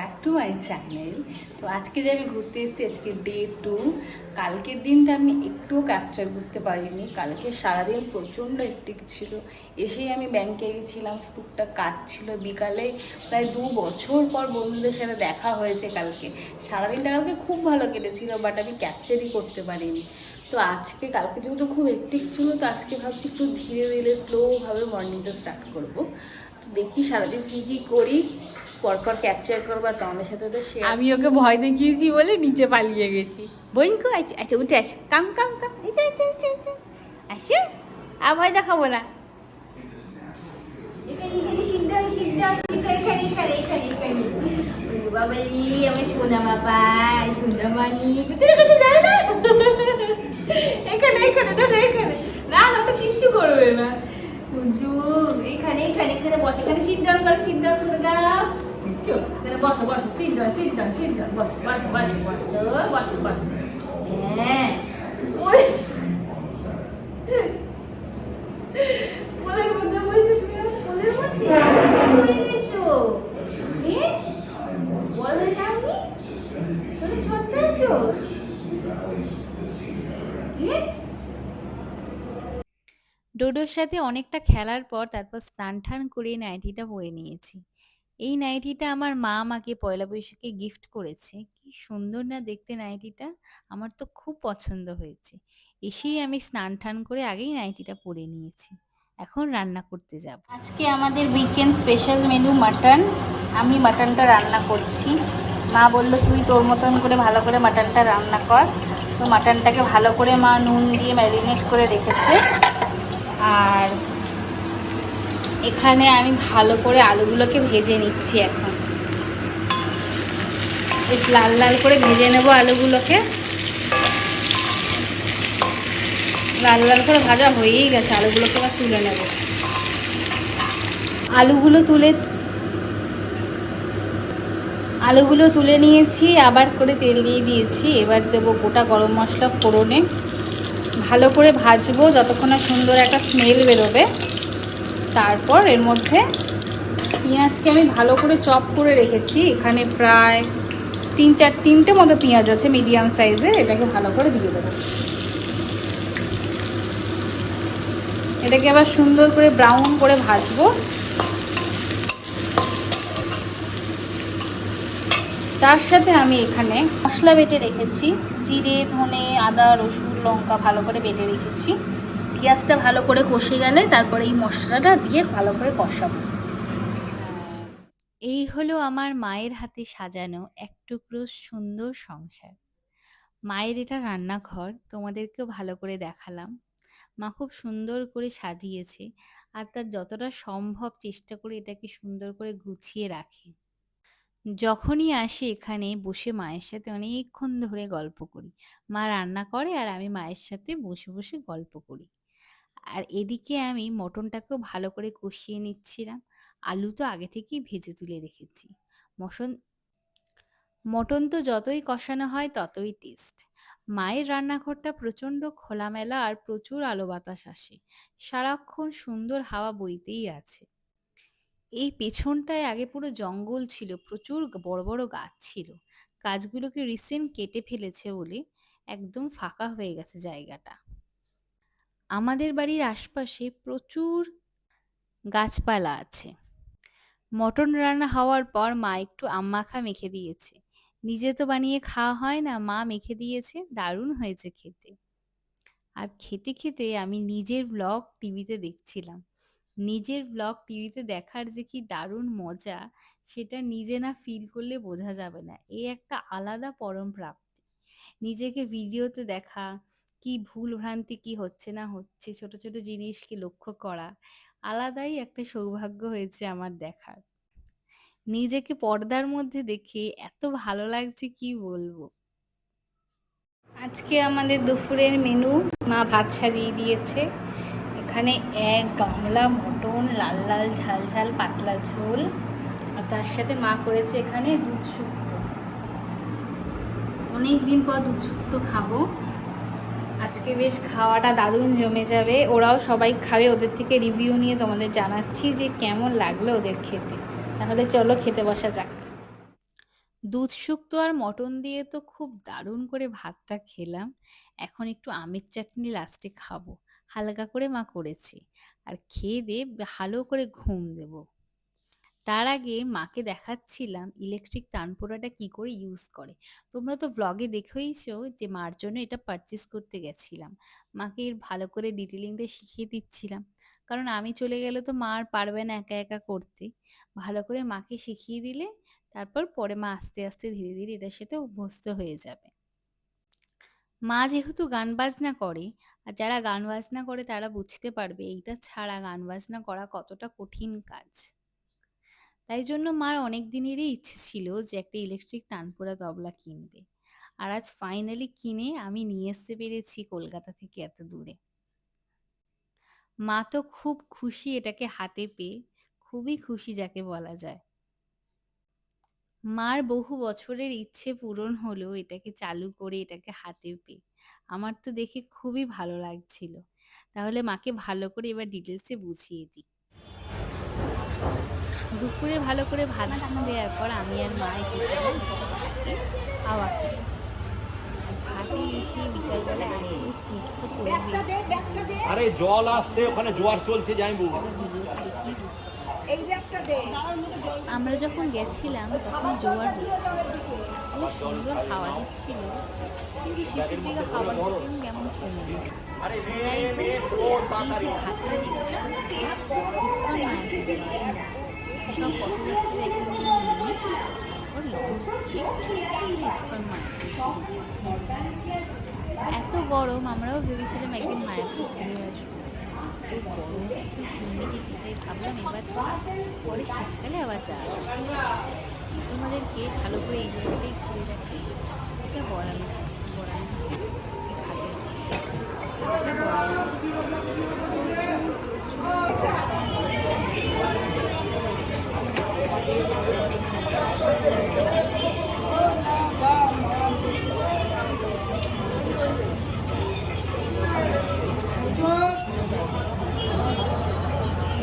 Back to my channel. তো আজকে যে আমি ঘুরতে এসেছি, আজকে ডে 2। কালকের দিনটা আমি একটুও ক্যাপচার করতে পারিনি। কালকে সারাদিন প্রচণ্ড হেক্টিক ছিল। এসেই আমি ব্যাংকে গেছিলাম, টুকটাক কাজ ছিল। বিকালে প্রায় 2 বছর পর বন্ধুদের সাথে দেখা হয়েছে কালকে। সারাদিনটা কালকে খুব ভালো কেটেছিল, বাট আমি ক্যাপচারই করতে পারিনি। তো কালকে যেহেতু খুব হেক্টিক ছিল, তো আজকে ভাবছি একটু ধীরে ধীরে স্লোভাবে মর্নিংটা স্টার্ট করবো। তো দেখি সারাদিন কী কী করি, পরপর ক্যাপচার করবো আর তোমাদের সাথে তো শেয়ার। আমি ওকে ভয় দেখিয়েছি বলে নিচে পালিয়ে গেছি। বইনকো আচ্ছা আচ্ছা উঠে আসো, কাম কাম কাম, আচ্ছা আচ্ছা আচ্ছা আচ্ছা আসো, আর ভয় দেখাবো না। বাবালি আমি সোনা বাবা, সোনা মানি এখানে এখানে না এখানে না, ওটা কিচ্ছু করবে না। এখানে এখানে এখানে বসে, এখানে সিট ডাউন করে দাও। বসো বসো, সিট ডাউন বসো বসো বসো বসো বসো বসো। হ্যাঁ কোলের মধ্যে বসে, কোলের মধ্যে বসে গেছো। বলে না আমি তুমি ছোট্ট আছো। ডোডোর সাথে অনেকটা খেলার পর তারপর স্নান টান করে নাইটিটা পরে নিয়েছি। এই নাইটিটা আমার মা আমাকে পয়লা বৈশাখে গিফট করেছে। কি সুন্দর না দেখতে নাইটিটা, আমার তো খুব পছন্দ হয়েছে। এসেই আমি স্নান টান করে আগেই নাইটিটা পরে নিয়েছি। এখন রান্না করতে যাব। আজকে আমাদের উইকেন্ড স্পেশাল মেনু মাটন। আমি মাটনটা রান্না করছি। মা বলল তুই তোর মতন করে ভালো করে মাটনটা রান্না কর। তো মাটনটাকে ভালো করে মা নুন দিয়ে ম্যারিনেট করে রেখেছে। আর এখানে আমি ভালো করে আলুগুলোকে ভেজে নিচ্ছি। এখন বেশ লাল লাল করে ভেজে নেব আলুগুলোকে। লাল লাল করে ভাজা হয়েই গেছে, আলুগুলোকে আবার তুলে নেব। আলুগুলো তুলে নিয়েছি, আবার করে তেল দিয়ে দিয়েছি। এবার দেবো গোটা গরম মশলা ফোড়নে। ভালো করে ভাজবো যতক্ষণ না সুন্দর একটা স্মেল বেরোবে। তারপর এর মধ্যে পেঁয়াজকে আমি ভালো করে চপ করে রেখেছি। এখানে প্রায় তিনটে মতো পেঁয়াজ আছে মিডিয়াম সাইজের। এটাকে ভালো করে দিয়ে দেবো। এটাকে আবার সুন্দর করে ব্রাউন করে ভাজবো। তার সাথে আমি এখানে মশলা বেটে রেখেছি। জিরে, ধনে, আদা, রসুন, লঙ্কা ভালো করে বেটে রেখেছি। পেঁয়াজটা ভালো করে কষে গেলে তারপরে এই মশলাটা দিয়ে ভালো করে কষাবো। এই হলো আমার মায়ের হাতে সাজানো এক টুকরো সুন্দর সংসার। মায়ের এটা রান্নাঘর, তোমাদেরকেও ভালো করে দেখালাম। মা খুব সুন্দর করে সাজিয়েছে, আর তার যতটা সম্ভব চেষ্টা করে এটাকে সুন্দর করে গুছিয়ে রাখে। যখনই আসি এখানে বসে মায়ের সাথে অনেকক্ষণ ধরে গল্প করি। মা রান্না করে আর আমি মায়ের সাথে বসে বসে গল্প করি। আর এদিকে আমি মটনটাকেও ভালো করে কষিয়ে নিচ্ছিলাম। আলু তো আগে থেকেই ভেজে তুলে রেখেছি। মটন মটন তো যতই কষানো হয় ততই টেস্ট। মায়ের রান্নাঘরটা প্রচণ্ড খোলামেলা আর প্রচুর আলো বাতাস আসে। সারাক্ষণ সুন্দর হাওয়া বইতেই আছে। এই পেছনটায় আগে পুরো জঙ্গল ছিল, প্রচুর বড় বড় গাছ ছিল। গাছগুলোকে রিসেন্ট কেটে ফেলেছে বলে একদম ফাঁকা হয়ে গেছে জায়গাটা। আমাদের বাড়ির আশপাশে প্রচুর গাছপালা আছে। মটন রান্না হওয়ার পর মা একটু আম মাখা মেখে দিয়েছে। নিজে তো বানিয়ে খাওয়া হয় না, মা মেখে দিয়েছে, দারুণ হয়েছে খেতে। আর খেতে খেতে আমি নিজের ব্লগ টিভিতে দেখছিলাম। নিজের ব্লগ টিভিতে দেখার যে কি দারুণ মজা, সেটা নিজে না ফিল করলে বোঝা যাবে না। এই একটা আলাদা পরম প্রাপ্তি। নিজেকে ভিডিওতে দেখা, কি ভুল ভ্রান্তি কি হচ্ছে না হচ্ছে, ছোট ছোট জিনিসকে লক্ষ্য করা, আলাদাই একটা সৌভাগ্য হয়েছে আমার দেখার। নিজেকে পর্দার মধ্যে দেখে এত ভালো লাগছে কি বলবো। আজকে আমাদের দুপুরের মেনু মা ভাত সাজিয়ে দিয়েছে। এখানে এক গামলা মটন, লাল লাল ঝাল ঝাল পাতলা ঝোল, আর তার সাথে মা করেছে এখানে দুধ শুক্তো। অনেক দিন পর দুধ শুক্তো খাবো। আজকে বেশ খাওয়াটা দারুণ জমে যাবে। ওরাও সবাই খাবে, ওদের থেকে রিভিউ নিয়ে তোমাদের জানাচ্ছি যে কেমন লাগলো ওদের খেতে। তাহলে চলো খেতে বসা যাক। দুধ শুক্তো আর মটন দিয়ে তো খুব দারুণ করে ভাতটা খেলাম। এখন একটু আমের চাটনি লাস্টে খাবো। হালকা করে মা করেছে। আর খেয়ে দিয়ে ভালো করে ঘুম দেব। তার আগে মাকে দেখাচ্ছিলাম ইলেকট্রিক তানপুরাটা কি করে ইউজ করে। তোমরা তো ভ্লগে দেখেইছো যে মার জন্য এটা পারচেজ করতে গেছিলাম। মাকে এর ভালো করে ডিটেলিংটা শিখিয়ে দিচ্ছিলাম। কারণ আমি চলে গেলে তো মা আর পারবে না একা একা করতে। ভালো করে মাকে শিখিয়ে দিলে তারপর পরে মা আস্তে আস্তে ধীরে ধীরে এটার সাথে অভ্যস্ত হয়ে যাবে। মা যেহেতু গান বাজনা করে, আর যারা গান বাজনা করে তারা বুঝতে পারবে এইটা ছাড়া গান বাজনা করা কতটা কঠিন কাজ। তাই জন্য মার অনেক দিনেরই ইচ্ছে ছিল যে একটা ইলেকট্রিক তানপুরা তবলা কিনবে। আর আজ ফাইনালি কিনে আমি নিয়ে আসতে পেরেছি কলকাতা থেকে এত দূরে। মা তো খুব খুশি এটাকে হাতে পেয়ে, খুবই খুশি যাকে বলা যায়। মার বহু বছরের ইচ্ছে পূরণ হলো এটাকে চালু করে এটাকে হাতে পেয়ে। আমার তো দেখে খুবই ভালো লাগছিল। তাহলে মাকে ভালো করে এবার ডিটেলসে বুঝিয়ে দিই। দুপুরে ভালো করে ভাত দেওয়ার পর আমি আর মা এসেছিলাম একটু ঘাটে হাওয়া খেতে। আর ঘাটে এসে বিকালবেলা এত স্নিগ্ধ পরিবেশ আরে জল আসছে, ওখানে জোয়ার চলছে জানবু। তোমরা ভিডিওতে দেখেই বুঝতে পারছো। আমরা যখন গেছিলাম তখন জোয়ার হচ্ছিল, এত সুন্দর হাওয়া দিচ্ছিল, কিন্তু শেষের দিকে হাওয়ার দিকেও কেমন কমে গেল। আরে যাই হোক, এই যে ঘাটটা দেখছো এটা ইস্কন মায়াপুর যাওয়ার মতো। সব পথযাত্রীরা এখান দিয়ে নেমে তারপর লঞ্চ থেকে সোজা ইস্কন মায়াপুর দিকে যায়। এত গরম আমরাও ভেবেছিলাম একদিন মায়াপুর ঘুরে আসবো। এত গরম, এত হিউমিডিটি, তাই ভাবলাম এবার থাক, পরে শীতকালে আবার যাওয়া যাবে। তোমাদেরকে ভালো করে এই জায়গাটাই ঘুরে দেখো। এটা বড়াল ঘাট, বড়াল ঘাটের এই ঘাটের পাশে। এটা বড়াল ঘাট। প্রচুর প্রচুর দর্শনার্থী এখানে যারা এখান থেকে মায়ের দর্শন এই জায়গাটা প্রচুর দর্শনার্থী এসেছে। অনেক পছন্দ জায়গা ঘুরছে।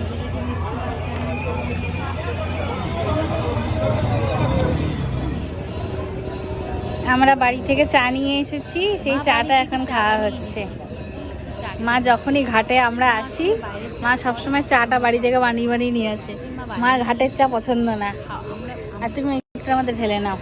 এদিকে যে নিত্য মিষ্টান্ন দোকান, আমরা বাড়ি থেকে চা নিয়ে এসেছি, সেই মা বাড়ি চাটা থেকে এখন চা খাওয়া বানিয়ে হচ্ছে। এনেছিল। চাটা মা বানিয়ে যখনই ঘাটে আমরা আসি, আমাকে বাইরের মা চাটা সবসময় চাটা বাড়ি থেকে বানিয়ে বানিয়ে নিয়ে আসে। মা মার বানিয়ে ঘাটের চা পছন্দ না। আমরা আর তুমি একটু আমাদের ঢেলে নাও।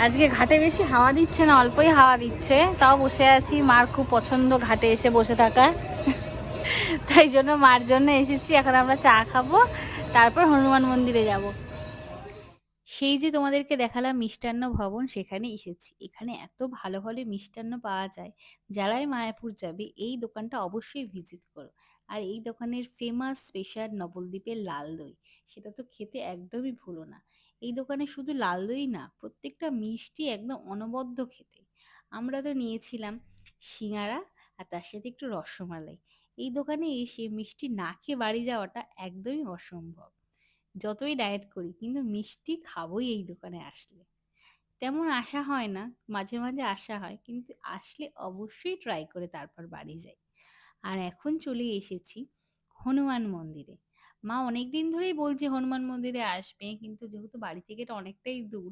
আজকে ঘাটে বেশি হাওয়া দিচ্ছে না, অল্পই হাওয়া দিচ্ছে, তাও বসে আছি। মার খুব পছন্দ ঘাটে এসে বসে থাকা, তাই জন্য মার জন্য এসেছি। এখন আমরা চা খাবো, তারপর হনুমান মন্দিরে যাব। সেই যে তোমাদেরকে দেখালাম মিষ্টান্ন ভবন, সেখানে এসেছি। এখানে এত ভালো ভালো মিষ্টান্ন পাওয়া যায়। যারাই মায়াপুর যাবে এই দোকানটা অবশ্যই ভিজিট করো। আর এই দোকানের ফেমাস স্পেশাল নবদ্বীপের লাল দই, সেটা তো খেতে একদমই ভুলো না। এই দোকানে শুধু লাল দই না, প্রত্যেকটা মিষ্টি একদম অনবদ্য খেতে। আমরা তো নিয়েছিলাম সিঙ্গারা আর তার সাথে একটু রসমালাই। এই দোকানে এসে মিষ্টি না খেয়ে বাড়ি যাওয়াটা একদমই অসম্ভব। যতই ডায়েট করি কিন্তু মিষ্টি খাবোই এই দোকানে আসলে। তেমন আসা হয় না, মাঝে মাঝে আসা হয়, কিন্তু আসলে অবশ্যই ট্রাই করে তারপর বাড়ি যাই। আর এখন চলে এসেছি হনুমান মন্দিরে। মা অনেক দিন ধরেই বলছে হনুমান মন্দিরে আসবে, কিন্তু যেহেতু বাড়ি থেকে এটা অনেকটাই দূর,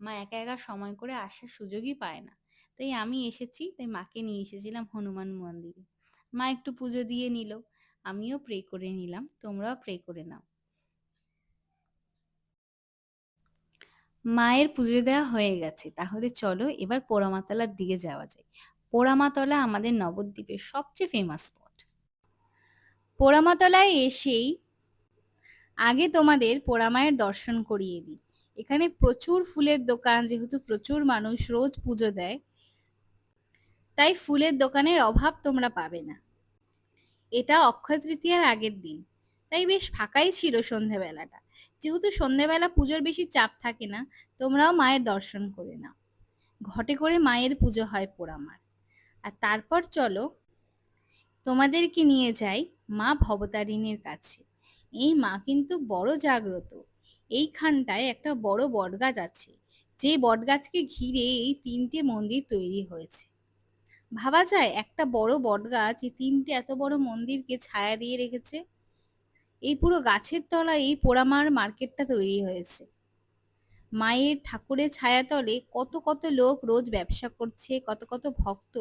মা একা একা সময় করে আসার সুযোগই পায় না। তাই আমি এসেছি, তাই মাকে নিয়ে এসেছিলাম হনুমান মন্দিরে। মা একটু পুজো দিয়ে নিল, আমিও প্রে করে নিলাম, তোমরাও প্রে করে নাও। মায়ের পুজো দেওয়া হয়ে গেছে, তাহলে চলো এবার পোড়ামাতলার দিকে যাওয়া যায়। পোড়ামাতলা আমাদের নবদ্বীপের সবচেয়ে ফেমাস স্পট। পোড়ামাতলায় এসেই আগে তোমাদের পোড়ামায়ের দর্শন করিয়ে দিই। এখানে প্রচুর ফুলের দোকান, যেহেতু প্রচুর মানুষ রোজ পুজো দেয়, তাই ফুলের দোকানের অভাব তোমরা পাবে না। এটা অক্ষয় তৃতীয়ার আগের দিন, তাই বেশ ফাঁকাই ছিল সন্ধেবেলাটা। যেহেতু সন্ধেবেলা পুজোর বেশি চাপ থাকে না, তোমরাও মায়ের দর্শন করে নাও। ঘটে করে মায়ের পুজো হয় পোড়ামার। আর তারপর চলো তোমাদেরকে নিয়ে যাই মা ভবতারিণীর কাছে। এই মা কিন্তু বড় জাগ্রত। এইখানটায় একটা বড় বটগাছ আছে, যে বটগাছকে ঘিরে এই তিনটে মন্দির তৈরি হয়েছে। ভাবা যায় একটা বড় বটগাছ এই তিনটে এত বড় মন্দিরকে ছায়া দিয়ে রেখেছে। এই পুরো গাছের তলায় এই পোড়ামার মার্কেটটা তৈরি হয়েছে। মায়ের ঠাকুরের ছায়াতলে কত কত লোক রোজ ব্যবসা করছে, কত কত ভক্ত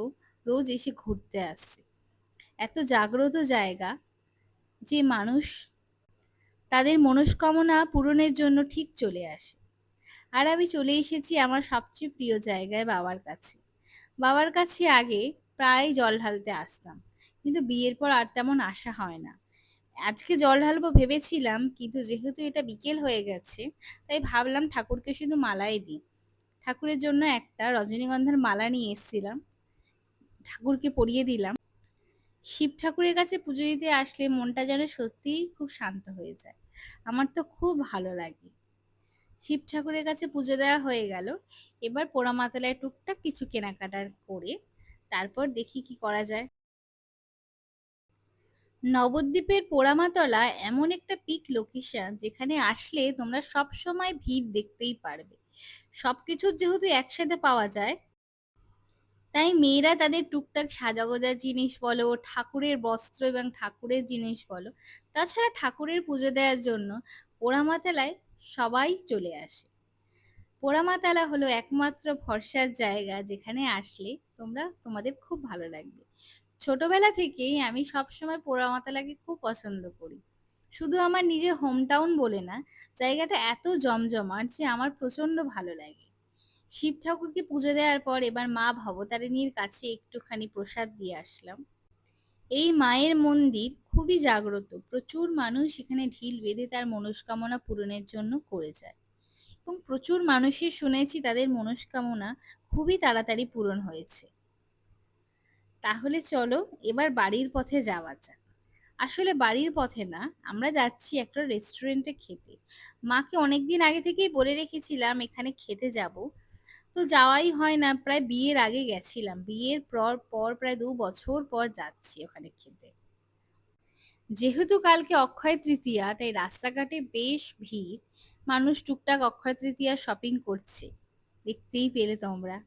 রোজ এসে ঘুরতে আসছে। এত জাগ্রত জায়গা যে মানুষ তাদের মনস্কামনা পূরণের জন্য ঠিক চলে আসে। আর আমি চলে এসেছি আমার সবচেয়ে প্রিয় জায়গায়, বাবার কাছে। বাবার কাছে আগে প্রায় জল ঢালতে আসতাম, কিন্তু বিয়ের পর আর তেমন আসা হয় না। আজকে জল ঢালবো ভেবেছিলাম, কিন্তু যেহেতু এটা বিকেল হয়ে গেছে, তাই ভাবলাম ঠাকুরকে শুধু মালাই দিই। ঠাকুরের জন্য একটা রজনীগন্ধার মালা নিয়ে এসেছিলাম, ঠাকুরকে পরিয়ে দিলাম। শিব ঠাকুরের কাছে পুজো দিতে আসলে মনটা যেন সত্যিই খুব শান্ত হয়ে যায়। আমার তো খুব ভালো লাগে। শিব ঠাকুরের কাছে পুজো দেওয়া হয়ে গেল। এবার পোড়ামাতলায় টুকটাক কিছু কেনাকাটা করে তারপর দেখি কি করা যায়। নবদ্বীপের পোড়ামাতলা এমন একটা পিক লোকেশন যেখানে আসলে তোমরা সব সময় ভিড় দেখতেই পারবে। সবকিছুর যেহেতু একসাথে পাওয়া যায়, তাই মেয়েরা তাদের টুকটাক সাজাগোজার জিনিস বলো, ঠাকুরের বস্ত্র এবং ঠাকুরের জিনিস বলো, তাছাড়া ঠাকুরের পুজো দেওয়ার জন্য পোড়ামাতলায় সবাই চলে আসে। পোড়ামাতলা হলো একমাত্র ভরসার জায়গা যেখানে আসলে তোমাদের খুব ভালো লাগবে। ছোটবেলা থেকেই আমি সবসময় পোড়ামাতলাকে খুব পছন্দ করি। শুধু আমার নিজের হোম টাউন বলে না, জায়গাটা এত জমজমাট যে আমার প্রচন্ড ভালো লাগে। শিব ঠাকুরকে পুজো দেওয়ার পর এবার মা ভবতারিণীর কাছে একটুখানি প্রসাদ দিয়ে আসলাম। এই মায়ের মন্দির খুবই জাগ্রত, প্রচুর মানুষ এখানে ঢিল বেঁধে তার মনস্কামনা পূরণের জন্য করে যায়, এবং প্রচুর মানুষের শুনেছি তাদের মনস্কামনা খুবই তাড়াতাড়ি পূরণ হয়েছে। তাহলে চলো এবার বাড়ির পথে যাওয়া যাক। আসলে বাড়ির পথে না, আমরা যাচ্ছি একটা রেস্টুরেন্টে খেতে। মাকে অনেকদিন আগে থেকেই বলে রেখেছিলাম এখানে খেতে যাব, তো যাওয়াই হয় না। প্রায় বিয়ের আগে গেছিলাম, বিয়ের পর পর প্রায় 2 বছর পর যাচ্ছি ওখানে খেতে। যেহেতু কালকে অক্ষয় তৃতীয়া, তাই রাস্তাঘাটে বেশ ভিড়। মানুষ টুকটাক অক্ষয় তৃতীয়া শপিং করছে, দেখতেই পেলে তোমরা।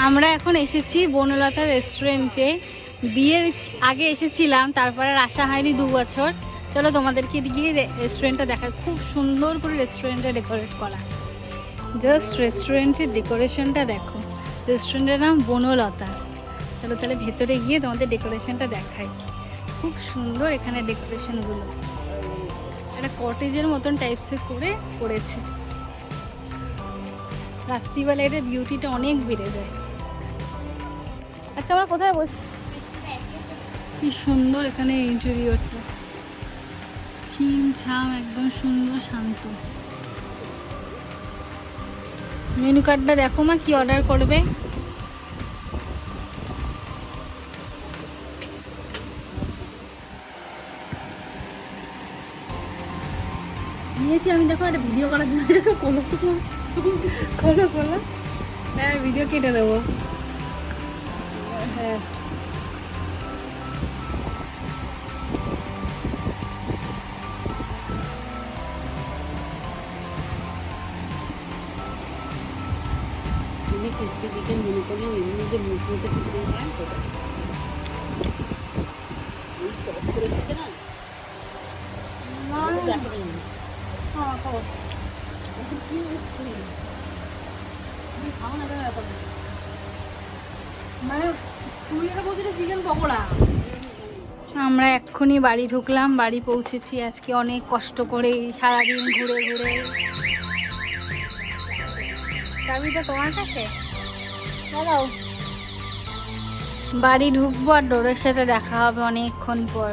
আমরা এখন এসেছি বনলতা রেস্টুরেন্টে। বিয়ের আগে এসেছিলাম, তারপরে আর আসা হয়নি 2 বছর। চলো তোমাদেরকে গিয়ে রেস্টুরেন্টটা দেখা। খুব সুন্দর করে রেস্টুরেন্টটা ডেকোরেট করা, জাস্ট রেস্টুরেন্টের ডেকোরেশনটা দেখো। রেস্টুরেন্টের নাম বনলতা। চলো তাহলে ভেতরে গিয়ে তোমাদের ডেকোরেশনটা দেখাই। খুব সুন্দর এখানে ডেকোরেশনগুলো, একটা কটেজের মতন টাইপসের করে করেছে। রাত্রিবেলা এটার বিউটিটা অনেক বেড়ে যায়। আচ্ছা আমরা কোথায় বস? কি সুন্দর এখানে ইন্টেরিয়রটা, ছিমছাম একদম সুন্দর শান্ত। মেনু কার্ডটা দেখো মা, কি অর্ডার করবে? নিয়েছি আমি, দেখো একটা ভিডিও করার জন্য। খোলো খোলো খোলো, হ্যাঁ ভিডিও কেটে দেবো। হ্যাঁ ক্রিস্পি চিকেন মনে করলাম, এমনি যে মুখ মুখে চিকেন খায় সেটা করে দিচ্ছে না। আমরা এক্ষুনি বাড়ি ঢুকলাম, বাড়ি পৌঁছেছি আজকে অনেক কষ্ট করে, সারাদিন ঘুরে ঘুরে। চাবিটা তোমার কাছে দাও। বাড়ি ঢুকবো আর ডোরের সাথে দেখা হবে অনেকক্ষণ পর।